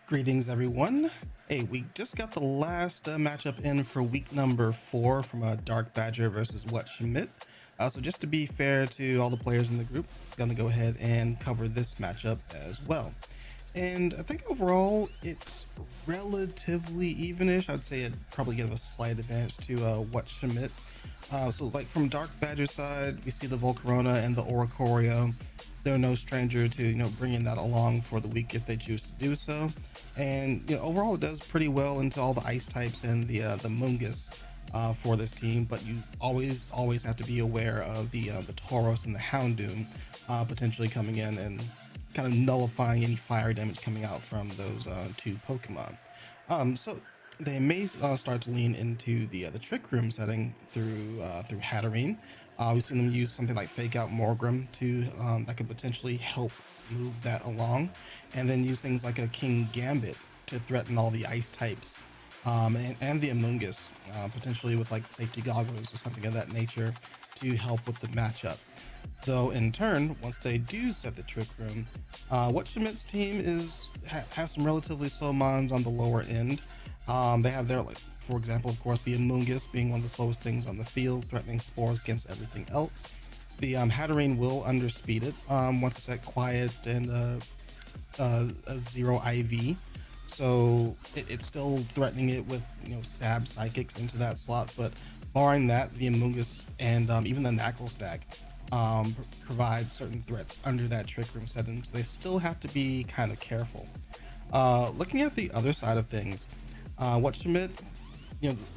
Greetings, everyone. Hey, we just got the last matchup in for week number 4 from Darkbadger versus Whatshamidt. So just to be fair to all the players in the group, I'm gonna go ahead and cover this matchup as well. And I think overall it's relatively evenish. I'd say it'd probably give a slight advantage to Whatshamidt. So like from Darkbadger's side, we see the Volcarona and the Oricorio. They're no stranger to bringing that along for the week if they choose to do so. And overall it does pretty well into all the ice types and the Mungus for this team, but you always have to be aware of the Tauros and the Houndoom potentially coming in and kind of nullifying any fire damage coming out from those two Pokemon. So they may start to lean into the Trick Room setting through Hatterene. We've seen them use something like Fake Out Morgrim to that could potentially help move that along, and then use things like a King Gambit to threaten all the ice types and the Amoonguss, potentially with like safety goggles or something of that nature to help with the matchup. Though in turn, once they do set the Trick Room, Whatchamitt's team has some relatively slow mons on the lower end. They have their, like, for example, of course, the Amoonguss being one of the slowest things on the field, threatening spores against everything else. The Hatterene will underspeed it once it's at quiet and a 0 IV. So it's still threatening it with stab psychics into that slot, but barring that, the Amoonguss and even the Knuckle Stack provide certain threats under that Trick Room setting, so they still have to be kind of careful. Looking at the other side of things, Whatchamidt,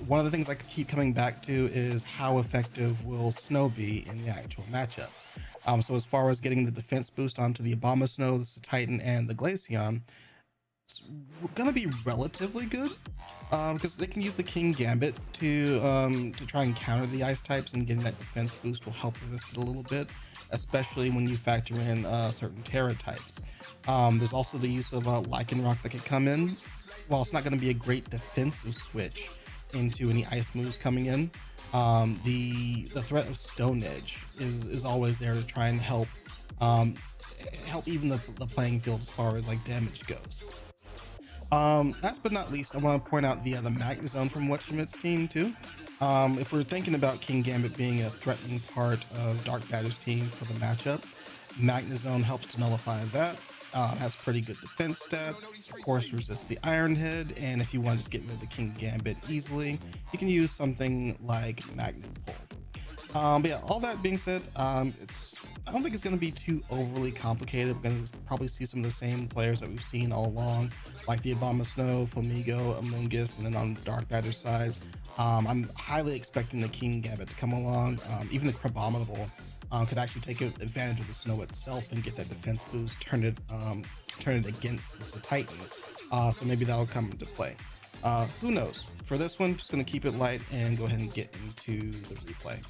one of the things I keep coming back to is how effective will Snow be in the actual matchup. So as far as getting the defense boost onto the Abomasnow, the Titan, and the Glaceon, it's gonna be relatively good because they can use the King Gambit to try and counter the ice types, and getting that defense boost will help resist it a little bit, especially when you factor in certain Terra types. There's also the use of Lycanroc that could come in. While it's not going to be a great defensive switch into any ice moves coming in, the threat of Stone Edge is always there to try and help even the playing field as far as like damage goes. Last but not least, I want to point out the Magnezone from Whatchamitt's team too. If we're thinking about King Gambit being a threatening part of Darkbadger's team for the matchup, Magnezone helps to nullify that. Has pretty good defense stat, of course resists the Iron Head, and if you want to just get rid of the King Gambit easily, you can use something like Magnet Pull. But yeah, all that being said, I don't think it's going to be too overly complicated. We're going to probably see some of the same players that we've seen all along, like the Abomasnow, Flamigo, Amoonguss, and then on Darkbadger's side, I'm highly expecting the King Gambit to come along. Even the Crabominable could actually take advantage of the snow itself and get that defense boost, turn it against the Titan. So maybe that'll come into play. Who knows? For this one, just going to keep it light and go ahead and get into the replay.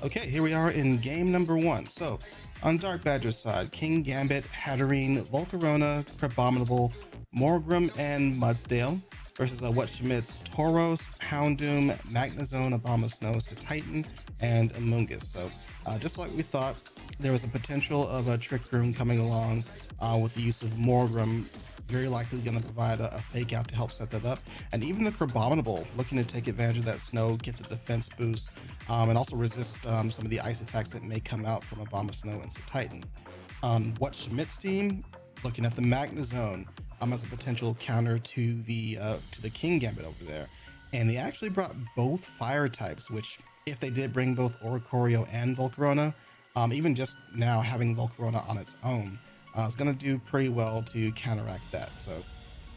Okay, here we are in game number 1. So on Darkbadger's side, King Gambit, Hatterene, Volcarona, Crabominable, Morgrim, and Mudsdale versus Whatchamitt's Tauros, Houndoom, Magnezone, Abomasnow, Titan, and Amoonguss. So just like we thought, there was a potential of a Trick Room coming along with the use of Morgrim, very likely going to provide a fake out to help set that up, and even the Crabominable looking to take advantage of that snow, get the defense boost, and also resist some of the ice attacks that may come out from Abomasnow and Titan. Whatchamitt's team looking at the Magnezone as a potential counter to the King Gambit over there, and they actually brought both fire types, which if they did bring both Oricorio and Volcarona, even just now having Volcarona on its own, it's going to do pretty well to counteract that. So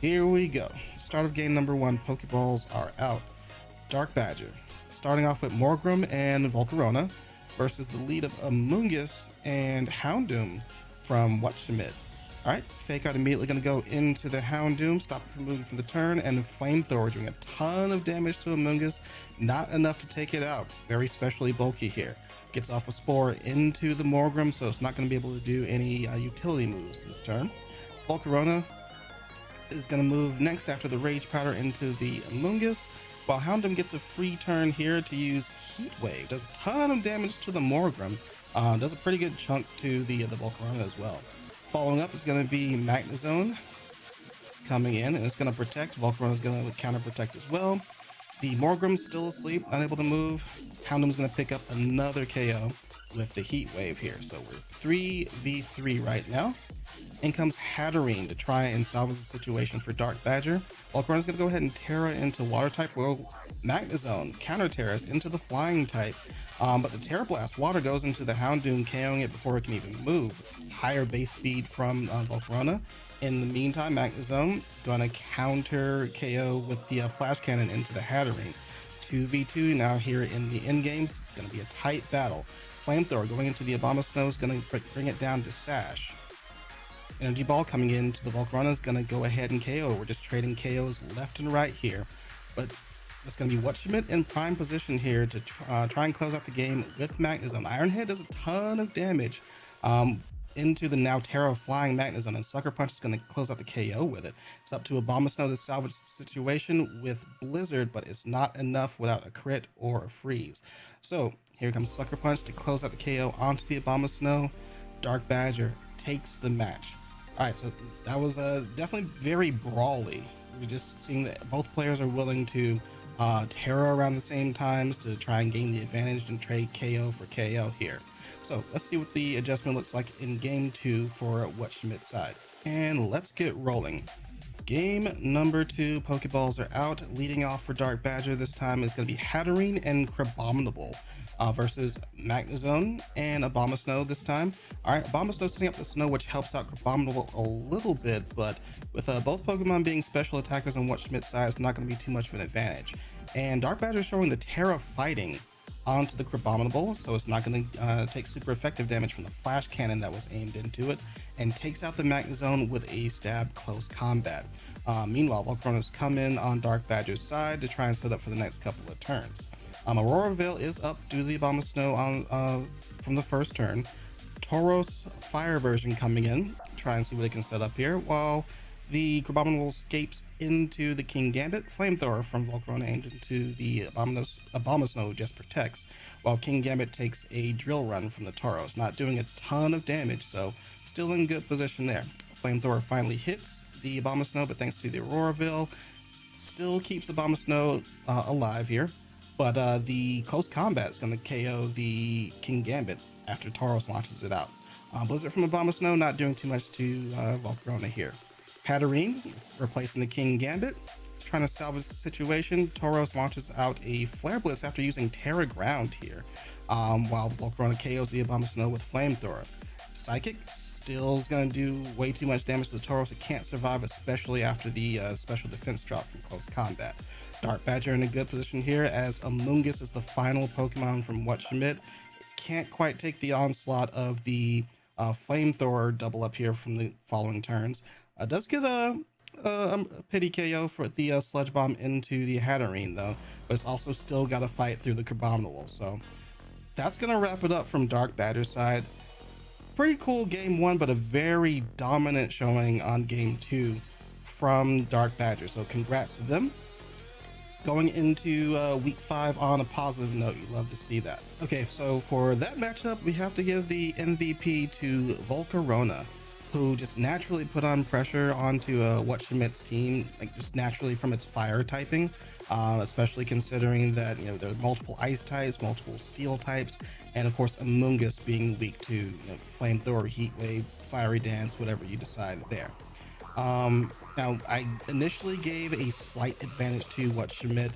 here we go. Start of game number 1, Pokeballs are out. Darkbadger starting off with Morgrim and Volcarona versus the lead of Amoonguss and Houndoom from Whatchamidt. Alright, Fake Out immediately going to go into the Houndoom, stop it from moving from the turn, and the Flamethrower doing a ton of damage to Amoonguss, not enough to take it out. Very specially bulky here. Gets off a Spore into the Morgrim, so it's not going to be able to do any utility moves this turn. Volcarona is going to move next after the Rage Powder into the Amoonguss, while Houndoom gets a free turn here to use Heat Wave. Does a ton of damage to the Morgrim, does a pretty good chunk to the Volcarona as well. Following up is going to be Magnezone, coming in, and it's going to protect. Volcarona is going to counter protect as well. The Morgrum's still asleep, unable to move. Houndoom's going to pick up another KO with the Heat Wave here. So we're 3v3 right now. In comes Hatterene to try and salvage the situation for Darkbadger. Volcarona's going to go ahead and Terra into Water type. Well, Magnezone counter Terras into the Flying type. But the Terra Blast Water goes into the Houndoom, KOing it before it can even move. Higher base speed from Volcarona. In the meantime, Magnezone gonna counter KO with the Flash Cannon into the Hatterene. 2v2 now here in the end game. It's gonna be a tight battle. Flamethrower going into the Abomasnow is gonna bring it down to Sash. Energy Ball coming into the Volcarona is gonna go ahead and KO. We're just trading KOs left and right here. But it's going to be Whatshamidt in prime position here to try and close out the game with Magnezone. Ironhead does a ton of damage into the now Terra flying Magnezone, and Sucker Punch is going to close out the KO with it. It's up to Abomasnow to salvage the situation with Blizzard, but it's not enough without a crit or a freeze. So here comes Sucker Punch to close out the KO onto the Abomasnow. Darkbadger takes the match. All right, so that was definitely very brawly. We're just seeing that both players are willing to Terra around the same times to try and gain the advantage and trade KO for KO here. So let's see what the adjustment looks like in game 2 for Whatshamitt's side. And let's get rolling. Game number 2, Pokeballs are out. Leading off for Darkbadger this time is going to be Hatterene and Crabominable versus Magnezone and Abomasnow this time. Alright, Abomasnow setting up the snow, which helps out Crabominable a little bit, but with both Pokemon being special attackers on Whatshamitt's side, it's not going to be too much of an advantage. And Darkbadger showing the Terra fighting onto the Crabominable, so it's not going to take super effective damage from the Flash Cannon that was aimed into it, and takes out the Magnezone with a stab close combat. Meanwhile, Volcarona's come in on Darkbadger's side to try and set up for the next couple of turns. Aurora Veil is up due to the Abomasnow from the first turn. Tauros Fire version coming in, try and see what they can set up here, while the Crabominable escapes into the King Gambit. Flamethrower from Volcarona aimed into the Abomasnow just protects, while King Gambit takes a Drill Run from the Tauros, not doing a ton of damage, so still in good position there. Flamethrower finally hits the Abomasnow, but thanks to the Aurora Veil, still keeps Abomasnow alive here. But the close combat is going to KO the King Gambit after Tauros launches it out. Blizzard from Abomasnow not doing too much to Volcarona here. Hatterene replacing the King Gambit, trying to salvage the situation. Tauros launches out a Flare Blitz after using Terra Ground here, while Volcarona KOs the Abomasnow with Flamethrower. Psychic still is going to do way too much damage to the Tauros. It can't survive, especially after the special defense drop from close combat. Darkbadger in a good position here, as Amoonguss is the final Pokemon from Whatshamidt. Can't quite take the onslaught of the Flamethrower double up here from the following turns. Does get a pity KO for the Sludge Bomb into the Hatterene though, but it's also still got to fight through the Crabominable. So that's going to wrap it up from Darkbadger's side. Pretty cool game 1, but a very dominant showing on game 2 from Darkbadger. So congrats to them. Going into week 5 on a positive note, you love to see that. Okay, so for that matchup, we have to give the MVP to Volcarona, who just naturally put on pressure onto Whatshamitt's team, like just naturally from its fire typing, especially considering that there are multiple ice types, multiple steel types, and of course Amoonguss being weak to Flamethrower, Heat Wave, Fiery Dance, whatever you decide there. Now, I initially gave a slight advantage to Whatshamitt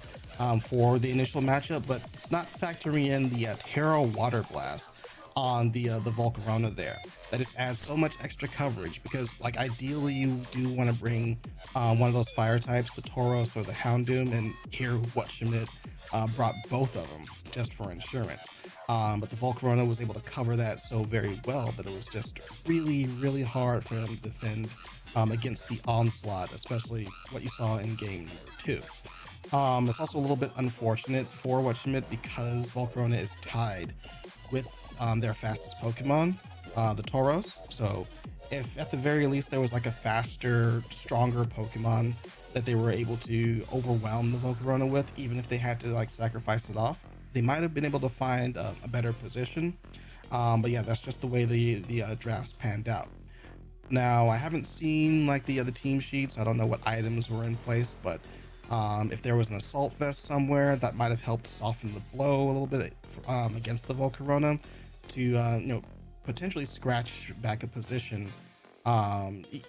for the initial matchup, but it's not factoring in the Terra Water Blast on the Volcarona there. That just adds so much extra coverage, because like ideally you do want to bring one of those fire types, the Tauros or the Houndoom, and here Whatshamitt brought both of them just for insurance. But the Volcarona was able to cover that so very well that it was just really, really hard for them to defend against the onslaught, especially what you saw in game number 2. It's also a little bit unfortunate for Whatshamitt because Volcarona is tied with their fastest Pokemon, the Tauros. So if at the very least there was like a faster, stronger Pokemon that they were able to overwhelm the Volcarona with, even if they had to like sacrifice it off, they might have been able to find a better position. But yeah, that's just the way the drafts panned out. Now, I haven't seen like the other team sheets. I don't know what items were in place, but if there was an assault vest somewhere, that might have helped soften the blow a little bit against the Volcarona to potentially scratch back a position.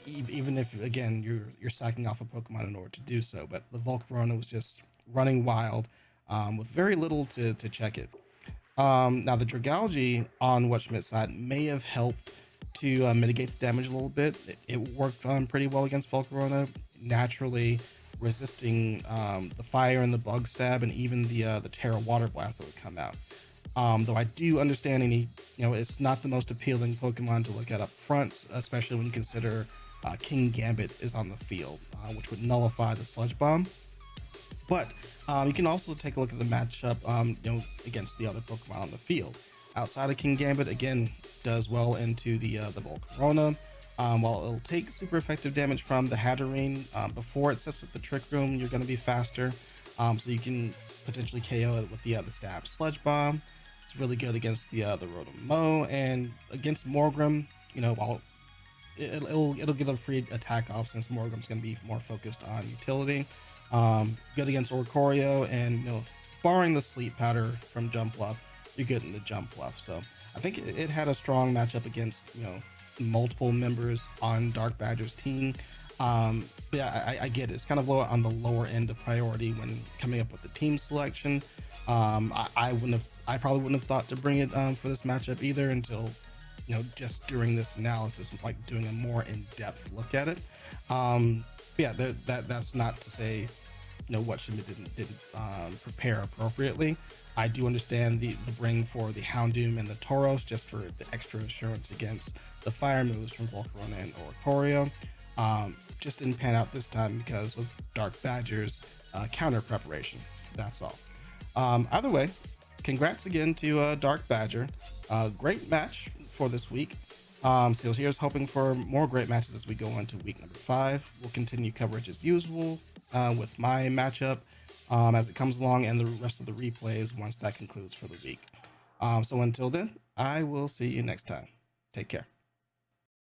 Even if again you're sacking off a Pokemon in order to do so, but the Volcarona was just running wild with very little to check it. Now the Dragalge on Whatchamit's side may have helped to mitigate the damage a little bit. It worked pretty well against Volcarona, naturally resisting the fire and the bug stab and even the Terra Water Blast that would come out. Though I do understand it's not the most appealing Pokemon to look at up front, especially when you consider King Gambit is on the field, which would nullify the Sludge Bomb. But you can also take a look at the matchup, against the other Pokemon on the field. Outside of King Gambit, again, does well into the Volcarona. While it'll take super effective damage from the Hatterene, before it sets up the Trick Room, you're going to be faster. So you can potentially KO it with the Stab Sludge Bomb. It's really good against the Rotom Mow, and against Morgrem, while it'll get a free attack off since Morgrem's going to be more focused on utility. Good against Oricorio, and barring the Sleep Powder from Jump Bluff, you're good in the Jump Bluff. So I think it had a strong matchup against multiple members on Darkbadger's team. But yeah, I get it. It's kind of low on the lower end of priority when coming up with the team selection. I probably wouldn't have thought to bring it for this matchup either until just during this analysis, like doing a more in-depth look at it. Yeah, that's not to say Whatchamit's didn't prepare appropriately. I do understand the bring for the Houndoom and the Tauros just for the extra assurance against the fire moves from Volcarona and Oricorio. Just didn't pan out this time because of Darkbadger's counter preparation. That's all. Either way, congrats again to Darkbadger. Great match for this week. So here's hoping for more great matches as we go on to week number 5. We'll continue coverage as usual with my matchup as it comes along and the rest of the replays once that concludes for the week. So until then, I will see you next time. Take care.